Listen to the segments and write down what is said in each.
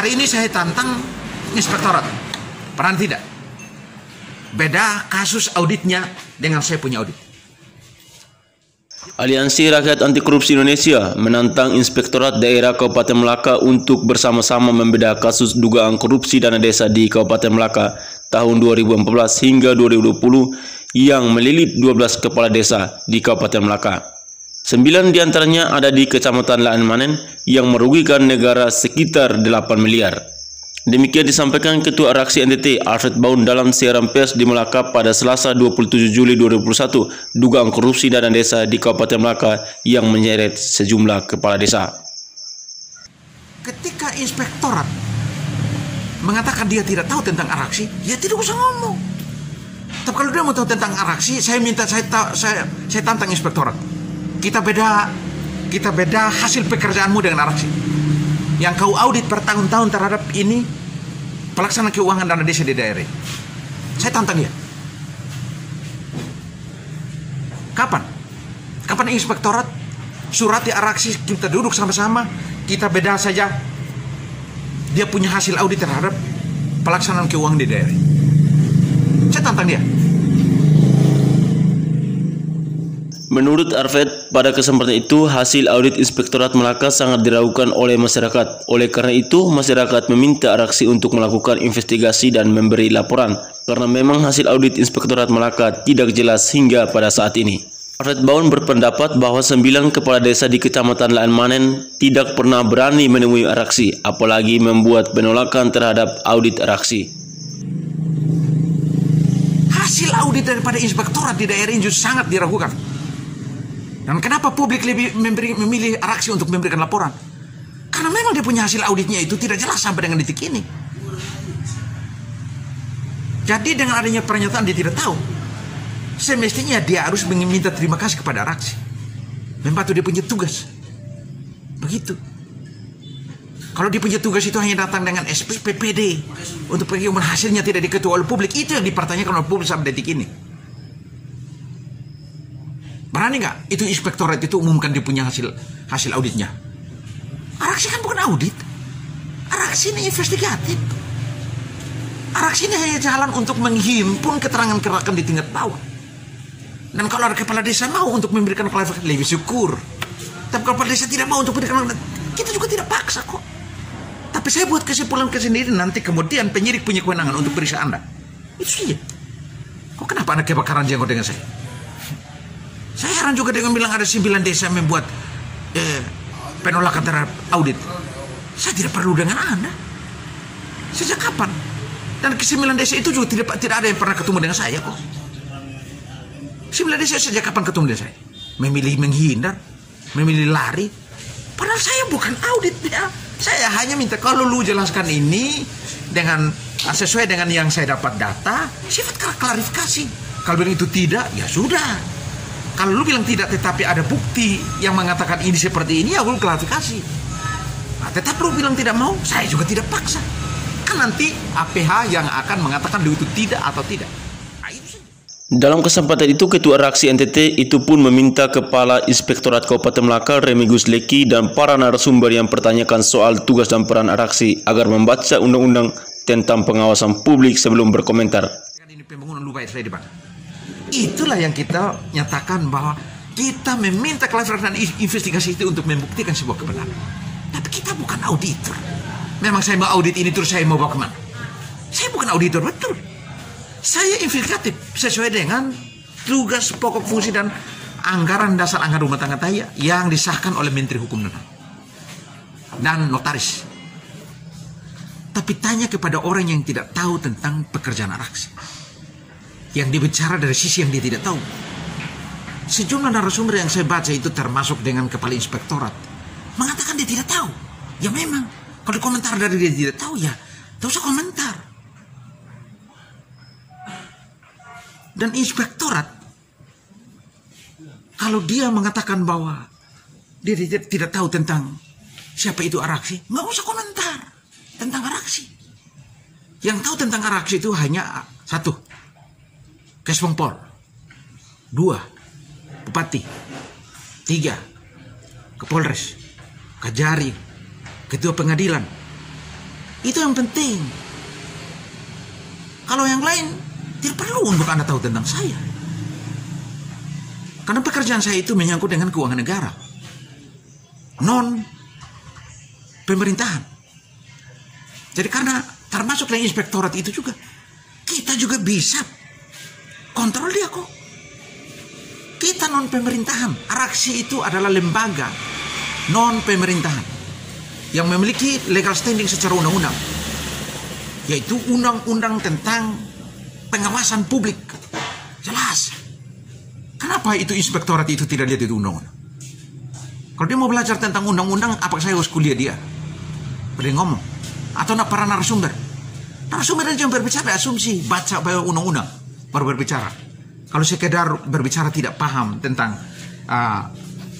Hari ini saya tantang inspektorat. Pernah tidak? Beda kasus auditnya dengan saya punya audit. Aliansi Rakyat Anti Korupsi Indonesia menantang Inspektorat Daerah Kabupaten Melaka untuk bersama-sama membeda kasus dugaan korupsi dana desa di Kabupaten Melaka tahun 2014 hingga 2020 yang melilit 12 kepala desa di Kabupaten Melaka. 9 diantaranya ada di Kecamatan Laan Manen yang merugikan negara sekitar 8 miliar. Demikian disampaikan Ketua Raksi NTT Alfred Baun dalam siaran pers di Melaka pada Selasa 27 Juli 2021 dugaan korupsi dana desa di Kabupaten Melaka yang menyeret sejumlah kepala desa. Ketika inspektorat mengatakan dia tidak tahu tentang araksi, ya tidak usah ngomong. Tapi kalau dia mau tahu tentang araksi, saya tantang inspektorat. Kita beda hasil pekerjaanmu dengan araksi. Yang kau audit bertahun-tahun terhadap ini pelaksanaan keuangan dana desa di daerah. Saya tantang dia. Kapan inspektorat surati araksi, kita duduk sama-sama, kita beda saja dia punya hasil audit terhadap pelaksanaan keuangan di daerah. Saya tantang dia. Menurut Arfed, pada kesempatan itu hasil audit Inspektorat Melaka sangat diragukan oleh masyarakat. Oleh karena itu, masyarakat meminta Araksi untuk melakukan investigasi dan memberi laporan, karena memang hasil audit Inspektorat Melaka tidak jelas hingga pada saat ini. Arfed Baun berpendapat bahwa 9 kepala desa di Kecamatan Laan Manen tidak pernah berani menemui Araksi, apalagi membuat penolakan terhadap audit Araksi. Hasil audit daripada inspektorat di daerah ini sangat diragukan. Dan kenapa publik lebih memilih Araksi untuk memberikan laporan? Karena memang dia punya hasil auditnya itu tidak jelas sampai dengan detik ini. Jadi dengan adanya pernyataan dia tidak tahu, semestinya dia harus meminta terima kasih kepada Araksi, membantu dia punya tugas. Begitu. Kalau dia punya tugas itu hanya datang dengan SPPD untuk pengumuman hasilnya tidak diketahui oleh publik, itu yang dipertanyakan oleh publik sampai detik ini. Berani nggak itu inspektorat itu umumkan dia punya hasil auditnya? Araksi kan bukan audit. Araksi ini investigatif. Araksi ini hanya jalan untuk menghimpun keterangan-keterangan di tingkat bawah. Dan kalau ada kepala desa mau untuk memberikan klarifikasi, lebih syukur. Tapi kalau kepala desa tidak mau untuk memberikan, kita juga tidak paksa kok. Tapi saya buat kesimpulan sendiri, nanti kemudian penyidik punya kewenangan untuk periksa Anda. Itu saja. Kok kenapa ada kebakaran jenggot dengan saya? Saya heran juga dengan bilang ada 9 desa membuat penolakan terhadap audit. Saya tidak perlu dengan Anda. Sejak kapan? Dan ke-9 desa itu juga tidak ada yang pernah ketemu dengan saya kok. 9 desa sejak kapan ketemu dengan saya? Memilih menghindar, memilih lari. Padahal saya bukan audit ya. Saya hanya minta kalau lu jelaskan ini dengan sesuai dengan yang saya dapat data, sifat klarifikasi. Kalau bilang itu tidak, ya sudah. Kalau lu bilang tidak tetapi ada bukti yang mengatakan ini seperti ini, ya lu klarifikasi. Nah, tetap lu bilang tidak mau, saya juga tidak paksa. Kan nanti APH yang akan mengatakan itu tidak atau tidak. Nah, itu saja. Dalam kesempatan itu, Ketua Raksi NTT itu pun meminta Kepala Inspektorat Kabupaten Melaka Remigus Leki dan para narasumber yang pertanyakan soal tugas dan peran Araksi agar membaca undang-undang tentang pengawasan publik sebelum berkomentar. Ini pembangunan lu bayar saya di mana? Itulah yang kita nyatakan bahwa kita meminta klarifikasi dan investigasi itu untuk membuktikan sebuah kebenaran. Tapi kita bukan auditor. Memang saya mau audit ini terus saya mau bawa kemana? Saya bukan auditor, betul. Saya investigatif sesuai dengan tugas pokok fungsi dan anggaran dasar anggaran rumah tangga saya yang disahkan oleh Menteri Hukum dan notaris. Tapi tanya kepada orang yang tidak tahu tentang pekerjaan Araksi, yang dibicara dari sisi yang dia tidak tahu. Sejumlah narasumber yang saya baca itu termasuk dengan kepala inspektorat mengatakan dia tidak tahu. Ya memang, kalau komentar dari dia tidak tahu, ya tidak usah komentar. Dan inspektorat, kalau dia mengatakan bahwa dia tidak tahu tentang siapa itu Araksi, nggak usah komentar tentang Araksi. Yang tahu tentang Araksi itu hanya satu, Kespompor, 2, Bupati, 3, Kapolres, Kajari, Ketua Pengadilan, Itu yang penting. Kalau yang lain tidak perlu untuk Anda tahu tentang saya. Karena pekerjaan saya itu menyangkut dengan keuangan negara, non pemerintahan. Jadi karena termasuk dari inspektorat itu juga, kita juga bisa kontrol dia kok. Kita non pemerintahan. Araksi itu adalah lembaga non pemerintahan yang memiliki legal standing secara undang-undang, yaitu undang-undang tentang pengawasan publik. Jelas. Kenapa itu inspektorat itu tidak lihat itu undang-undang? Kalau dia mau belajar tentang undang-undang, apakah saya harus kuliah dia? Beri ngomong. Atau para narasumber. Narasumber aja yang berbicara asumsi, baca undang-undang, baru berbicara. Kalau sekedar berbicara tidak paham tentang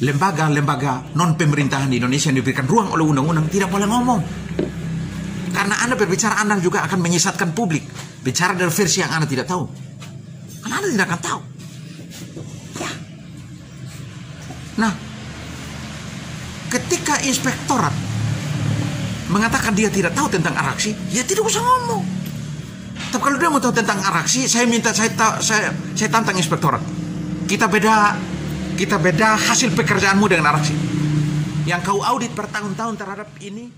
lembaga-lembaga non pemerintahan di Indonesia yang diberikan ruang oleh undang-undang, tidak boleh ngomong. Karena Anda berbicara, Anda juga akan menyesatkan publik. Bicara dari versi yang Anda tidak tahu. Karena Anda tidak akan tahu. Ya. Nah, ketika inspektorat mengatakan dia tidak tahu tentang araksi, ya tidak usah ngomong. Tapi kalau dia mau tahu tentang araksi, saya tantang inspektorat. Kita beda hasil pekerjaanmu dengan araksi. Yang kau audit bertahun-tahun terhadap ini,